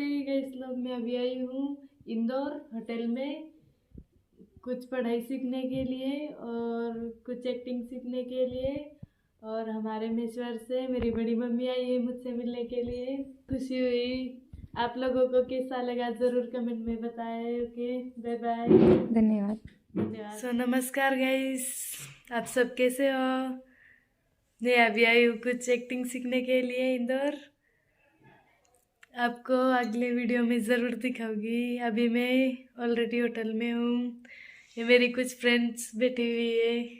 नमस्ते गाइस लोग, मैं अभी आई हूँ इंदौर होटल में कुछ पढ़ाई सीखने के लिए और कुछ एक्टिंग सीखने के लिए। और हमारे मेश्वर से मेरी बड़ी मम्मी आई है मुझसे मिलने के लिए। खुशी हुई। आप लोगों को कैसा लगा ज़रूर कमेंट में बताएं। ओके, बाय बाय, धन्यवाद। सो नमस्कार गाइस, आप सब कैसे हो? मैं अभी आई हूँ कुछ एक्टिंग सीखने के लिए इंदौर। आपको अगले वीडियो में ज़रूर दिखाऊंगी। अभी मैं ऑलरेडी होटल में हूँ। ये मेरी कुछ फ्रेंड्स बैठी हुई है।